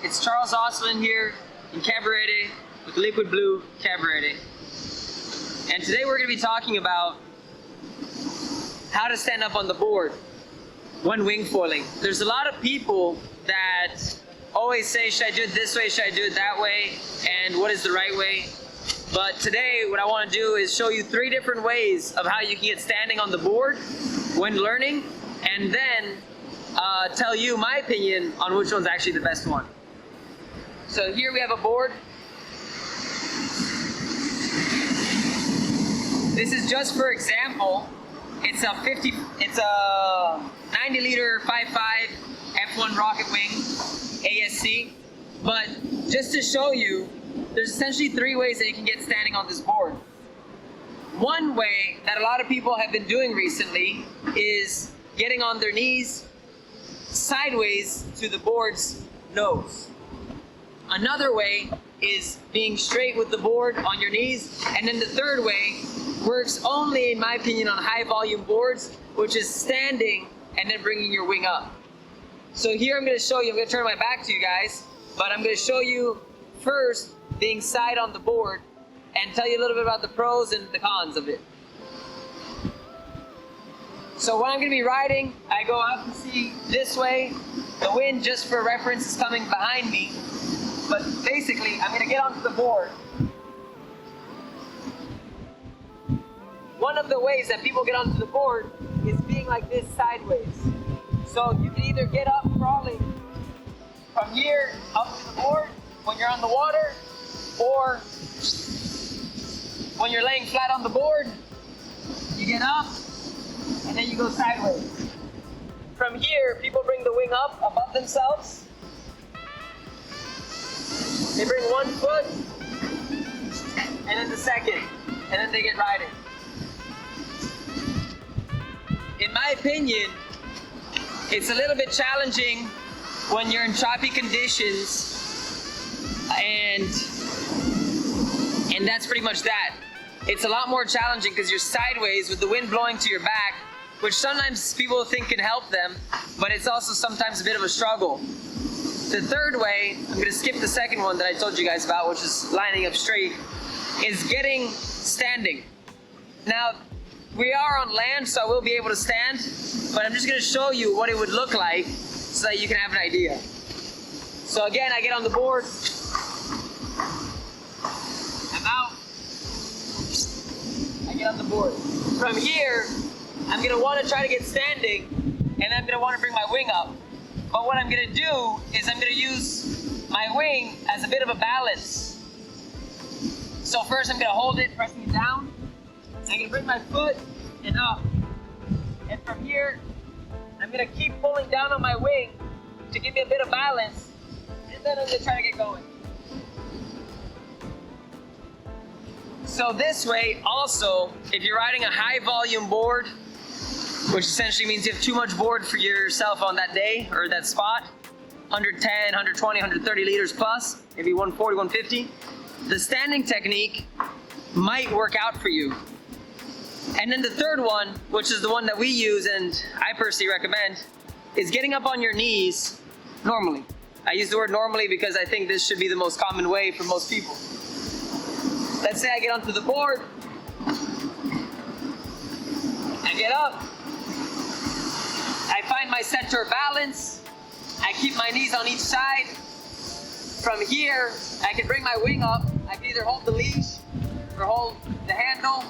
It's Charles Ostlin here in Cabarete with Liquid Blue Cabarete. And today we're going to be talking about how to stand up on the board when wingfoiling. There's a lot of people that always say, should I do it this way, should I do it that way, and what is the right way? But today what I want to do is show you 3 different ways of how you can get standing on the board when learning, and then tell you my opinion on which one's actually the best one. So here we have a board. This is just for example. It's a 90 liter 5.5 F1 rocket wing ASC. But just to show you, there's essentially 3 ways that you can get standing on this board. One way that a lot of people have been doing recently is getting on their knees sideways to the board's nose. Another way is being straight with the board on your knees. And then the third way works only, in my opinion, on high volume boards, which is standing and then bringing your wing up. So here I'm going to show you, I'm going to turn my back to you guys, but I'm going to show you first being side on the board and tell you a little bit about the pros and the cons of it. So when I'm going to be riding, I go out to sea this way. The wind, just for reference, is coming behind me. But basically, I'm going to get onto the board. One of the ways that people get onto the board is being like this sideways. So you can either get up crawling from here up to the board when you're on the water, or when you're laying flat on the board, you get up and then you go sideways. From here, people bring the wing up above themselves. They bring one foot, and then the second, and then they get riding. In my opinion, it's a little bit challenging when you're in choppy conditions, and that's pretty much that. It's a lot more challenging because you're sideways with the wind blowing to your back, which sometimes people think can help them, but it's also sometimes a bit of a struggle. The third way, I'm going to skip the second one that I told you guys about, which is lining up straight, is getting standing. Now, we are on land, so I will be able to stand, but I'm just going to show you what it would look like so that you can have an idea. So again, I get on the board. I'm out. I get on the board. From here, I'm going to want to try to get standing, and I'm going to want to bring my wing up. But what I'm going to do is I'm going to use my wing as a bit of a balance. So first I'm going to hold it, pressing it down. I'm going to bring my foot and up. And from here, I'm going to keep pulling down on my wing to give me a bit of balance. And then I'm going to try to get going. So this way also, if you're riding a high volume board, which essentially means you have too much board for yourself on that day or that spot, 110, 120, 130 liters plus, maybe 140, 150, the standing technique might work out for you. And then the third one, which is the one that we use and I personally recommend, is getting up on your knees normally. I use the word normally because I think this should be the most common way for most people. Let's say I get onto the board, I get up, I find my center of balance, I keep my knees on each side. From here, I can bring my wing up. I can either hold the leash or hold the handle.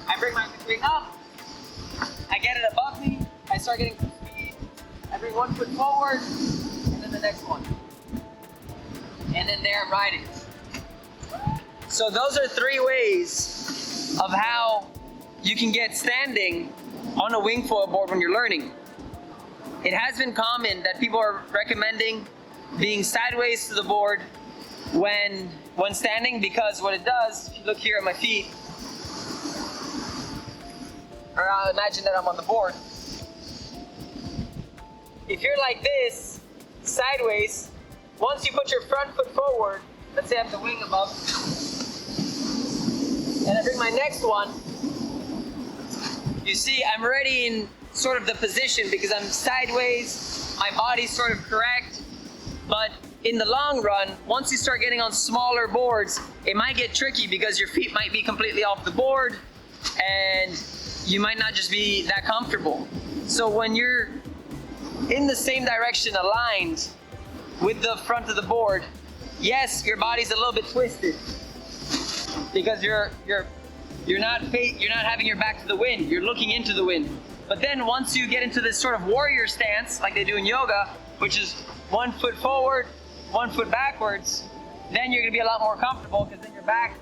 I bring my wing up, I get it above me, I start getting some speed, I bring one foot forward, and then the next one. And then there I'm riding. So those are 3 ways of how you can get standing on a wingfoil board when you're learning. It has been common that people are recommending being sideways to the board when standing, because what it does, if you look here at my feet, or I'll imagine that I'm on the board. If you're like this, sideways, once you put your front foot forward, let's say I have the wing above, and I bring my next one, you see I'm already in sort of the position because I'm sideways, my body's sort of correct, but in the long run, once you start getting on smaller boards, it might get tricky because your feet might be completely off the board and you might not just be that comfortable. So when you're in the same direction aligned with the front of the board, yes, your body's a little bit twisted because you're not having your back to the wind, you're looking into the wind. But then once you get into this sort of warrior stance, like they do in yoga, which is 1 foot forward, 1 foot backwards, then you're gonna be a lot more comfortable because then your back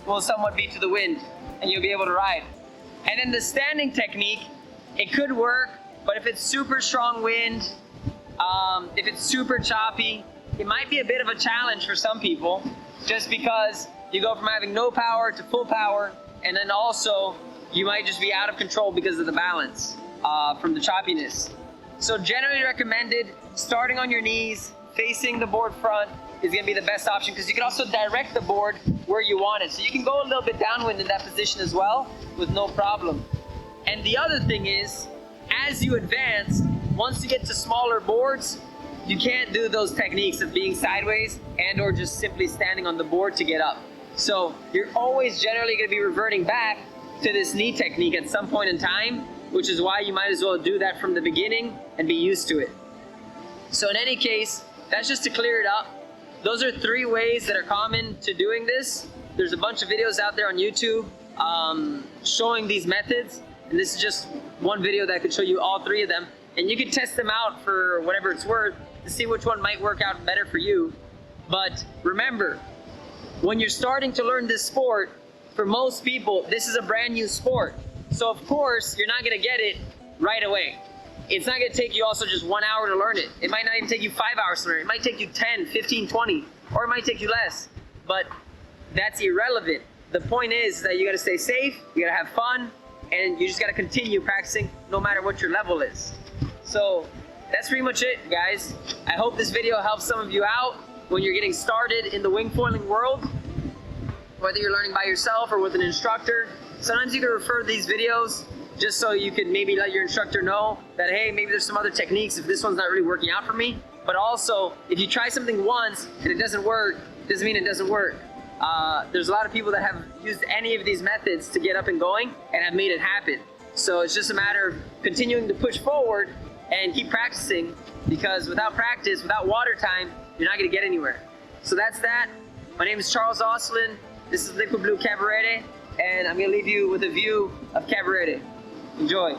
will somewhat be to the wind and you'll be able to ride. And then the standing technique, it could work, but if it's super strong wind, if it's super choppy, it might be a bit of a challenge for some people, just because you go from having no power to full power, and then also you might just be out of control because of the balance from the choppiness. So generally recommended, starting on your knees, facing the board front is gonna be the best option, because you can also direct the board where you want it. So you can go a little bit downwind in that position as well with no problem. And the other thing is, as you advance, once you get to smaller boards, you can't do those techniques of being sideways and or just simply standing on the board to get up. So you're always generally gonna be reverting back to this knee technique at some point in time, which is why you might as well do that from the beginning and be used to it. So in any case, that's just to clear it up. Those are 3 ways that are common to doing this. There's a bunch of videos out there on YouTube showing these methods, and this is just one video that could show you all 3 of them, and you can test them out for whatever it's worth to see which one might work out better for you. But remember, when you're starting to learn this sport, for most people, this is a brand new sport. So of course, you're not gonna get it right away. It's not gonna take you also just 1 hour to learn it. It might not even take you 5 hours to learn it. It might take you 10, 15, 20, or it might take you less. But that's irrelevant. The point is that you gotta stay safe, you gotta have fun, and you just gotta continue practicing no matter what your level is. So that's pretty much it, guys. I hope this video helps some of you out when you're getting started in the wingfoiling world, whether you're learning by yourself or with an instructor. Sometimes you can refer these videos just so you can maybe let your instructor know that, hey, maybe there's some other techniques if this one's not really working out for me. But also, if you try something once and it doesn't work, doesn't mean it doesn't work. There's a lot of people that have used any of these methods to get up and going and have made it happen. So it's just a matter of continuing to push forward and keep practicing, because without practice, without water time, you're not gonna get anywhere. So that's that. My name is Charles Oslin. This is Liquid Blue Cabarete, and I'm gonna leave you with a view of Cabarete. Enjoy.